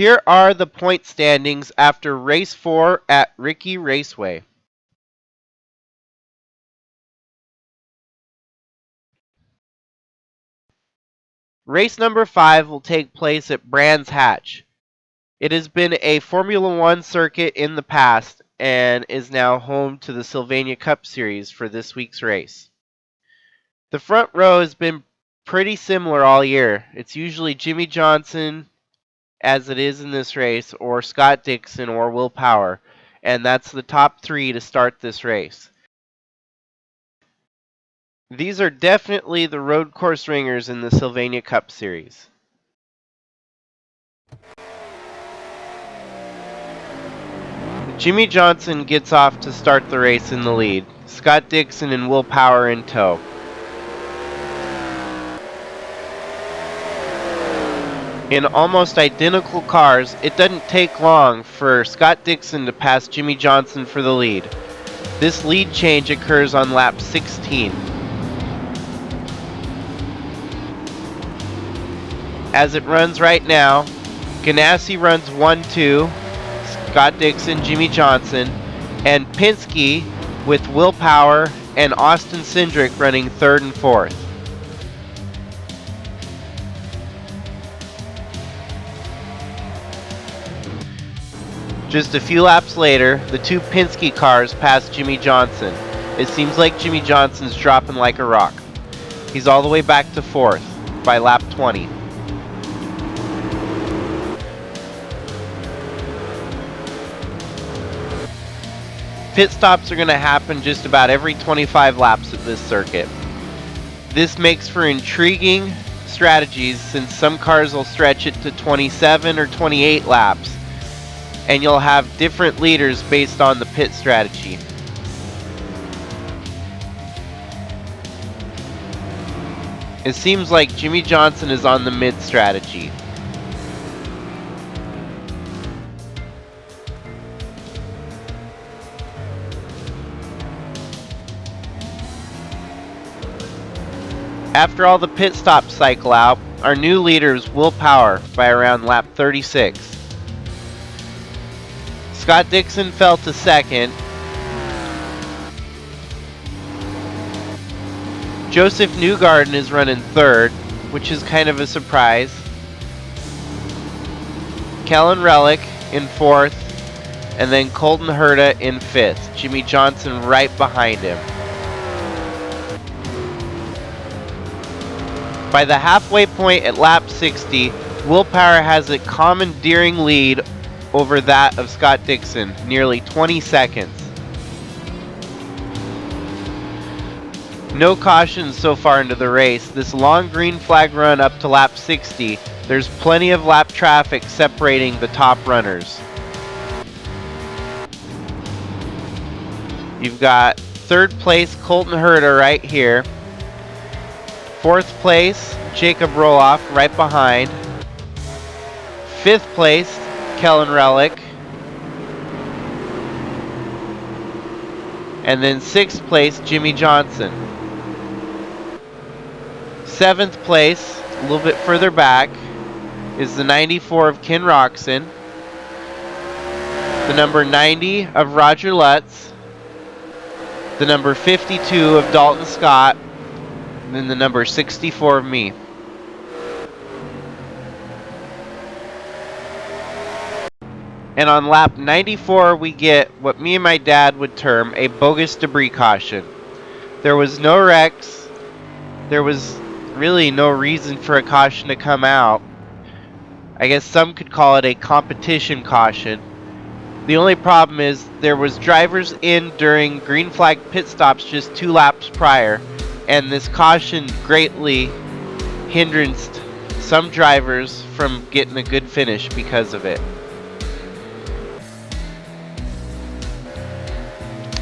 Here are the point standings after race 4 at Ricky Raceway. Race number 5 will take place at Brands Hatch. It has been a Formula One circuit in the past and is now home to the Sylvania Cup Series for this week's race. The front row has been pretty similar all year. It's usually Jimmy Johnson, as it is in this race, or Scott Dixon or Will Power, and that's the top 3 to start this race. These are definitely the road course ringers in the Sylvania Cup Series. Jimmy Johnson gets off to start the race in the lead. Scott Dixon and Will Power in tow. In almost identical cars, it doesn't take long for Scott Dixon to pass Jimmy Johnson for the lead. This lead change occurs on lap 16. As it runs right now, Ganassi runs 1-2, Scott Dixon, Jimmy Johnson, and Penske with Will Power and Austin Cindric running 3rd and 4th. Just a few laps later, the 2 Penske cars pass Jimmy Johnson. It seems like Jimmy Johnson's dropping like a rock. He's all the way back to 4th by lap 20. Pit stops are going to happen just about every 25 laps at this circuit. This makes for intriguing strategies since some cars will stretch it to 27 or 28 laps, and you'll have different leaders based on the pit strategy. It seems like Jimmy Johnson is on the mid strategy. After all the pit stops cycle out, our new leaders will Power by around lap 36. Scott Dixon fell to 2nd. Joseph Newgarden is running 3rd, which is kind of a surprise. Kellen Relic in 4th, and then Colton Herta in 5th. Jimmy Johnson right behind him. By the halfway point at lap 60, Will Power has a commandeering lead over that of Scott Dixon, nearly 20 seconds. No cautions so far into the race. This long green flag run up to lap 60, there's plenty of lap traffic separating the top runners. You've got 3rd place Colton Herta right here. 4th place, Jacob Roloff right behind. 5th place, Kellen Relic. And then 6th place, Jimmy Johnson. 7th place, a little bit further back, is the 94 of Ken Roczen. The number 90 of Roger Lutz. The number 52 of Dalton Scott. And then the number 64 of me. And on lap 94, we get what me and my dad would term a bogus debris caution. There was no wrecks. There was really no reason for a caution to come out. I guess some could call it a competition caution. The only problem is there was drivers in during green flag pit stops just 2 laps prior, and this caution greatly hindered some drivers from getting a good finish because of it.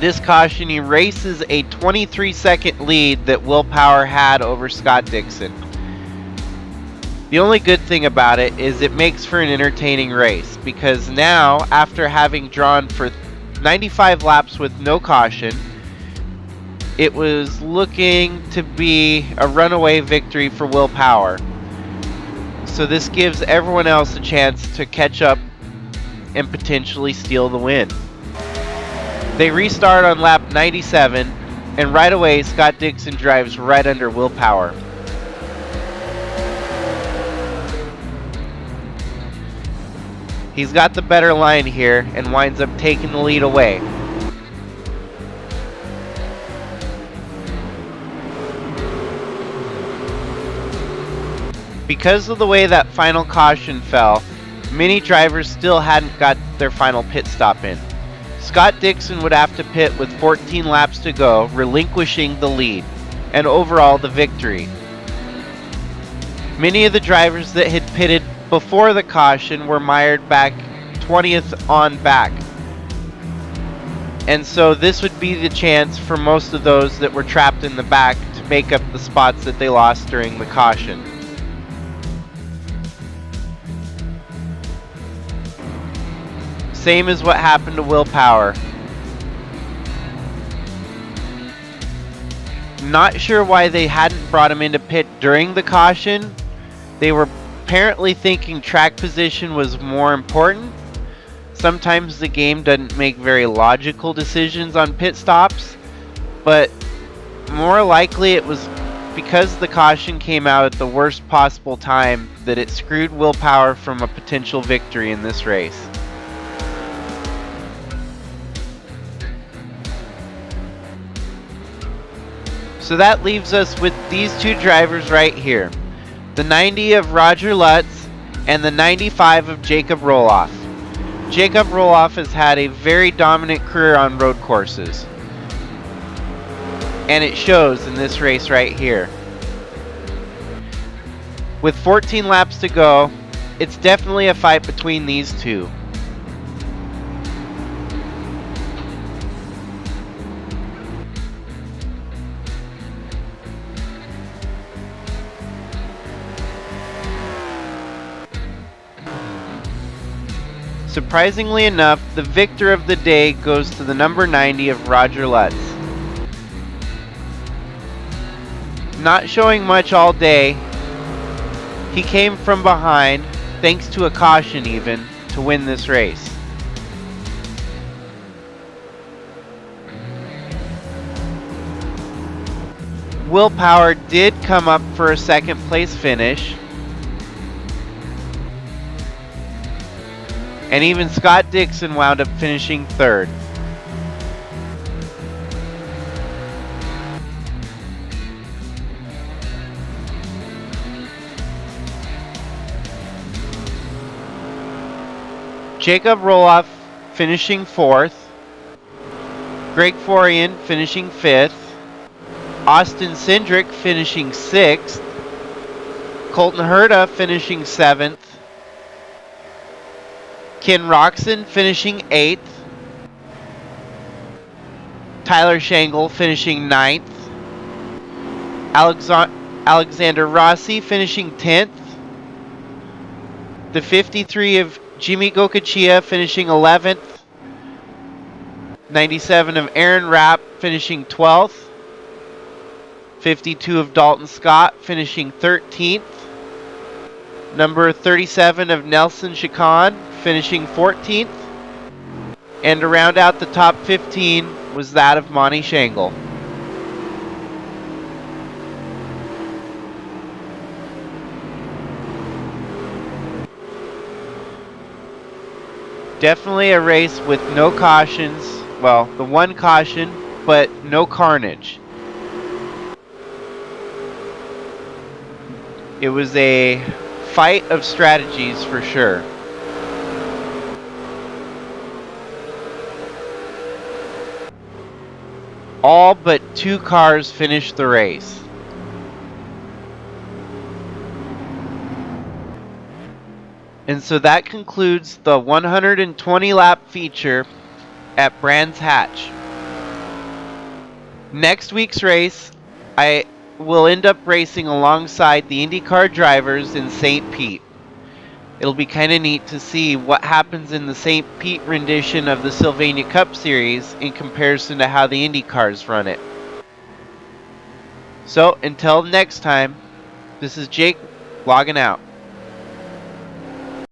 This caution erases a 23-second lead that Will Power had over Scott Dixon. The only good thing about it is it makes for an entertaining race, because now, after having drawn for 95 laps with no caution, it was looking to be a runaway victory for Will Power. So this gives everyone else a chance to catch up and potentially steal the win. They restart on lap 97, and right away Scott Dixon drives right under Will Power. He's got the better line here and winds up taking the lead away. Because of the way that final caution fell, many drivers still hadn't got their final pit stop in. Scott Dixon would have to pit with 14 laps to go, relinquishing the lead and overall the victory. Many of the drivers that had pitted before the caution were mired back 20th on back. And so this would be the chance for most of those that were trapped in the back to make up the spots that they lost during the caution. Same as what happened to Will Power. Not sure why they hadn't brought him into pit during the caution. They were apparently thinking track position was more important. Sometimes the game doesn't make very logical decisions on pit stops, but more likely it was because the caution came out at the worst possible time that it screwed Will Power from a potential victory in this race. So that leaves us with these two drivers right here. The 90 of Roger Lutz and the 95 of Jacob Roloff. Jacob Roloff has had a very dominant career on road courses. And it shows in this race right here. With 14 laps to go, it's definitely a fight between these two. Surprisingly enough, the victor of the day goes to the number 90 of Roger Lutz. Not showing much all day, he came from behind, thanks to a caution even, to win this race. Will Power did come up for a second place finish. And even Scott Dixon wound up finishing third. Jacob Roloff finishing fourth. Greg Forian finishing fifth. Austin Cindric finishing sixth. Colton Herta finishing seventh. Ken Roxon finishing 8th. Tyler Shangle finishing 9th. Alexander Rossi finishing 10th. The 53 of Jimmy Gokachia finishing 11th. 97 of Aaron Rapp finishing 12th. 52 of Dalton Scott finishing 13th. Number 37 of Nelson Chacon finishing 14th. And to round out the top 15 was that of Monty Shangle. Definitely a race with no cautions. Well, the one caution, but no carnage. It was a fight of strategies for sure. All but 2 cars finished the race. And so that concludes the 120 lap feature at Brands Hatch. Next week's race, I will end up racing alongside the IndyCar drivers in St. Pete. It'll be kind of neat to see what happens in the St. Pete rendition of the Sylvania Cup Series in comparison to how the IndyCars run it. So, until next time, this is Jake logging out.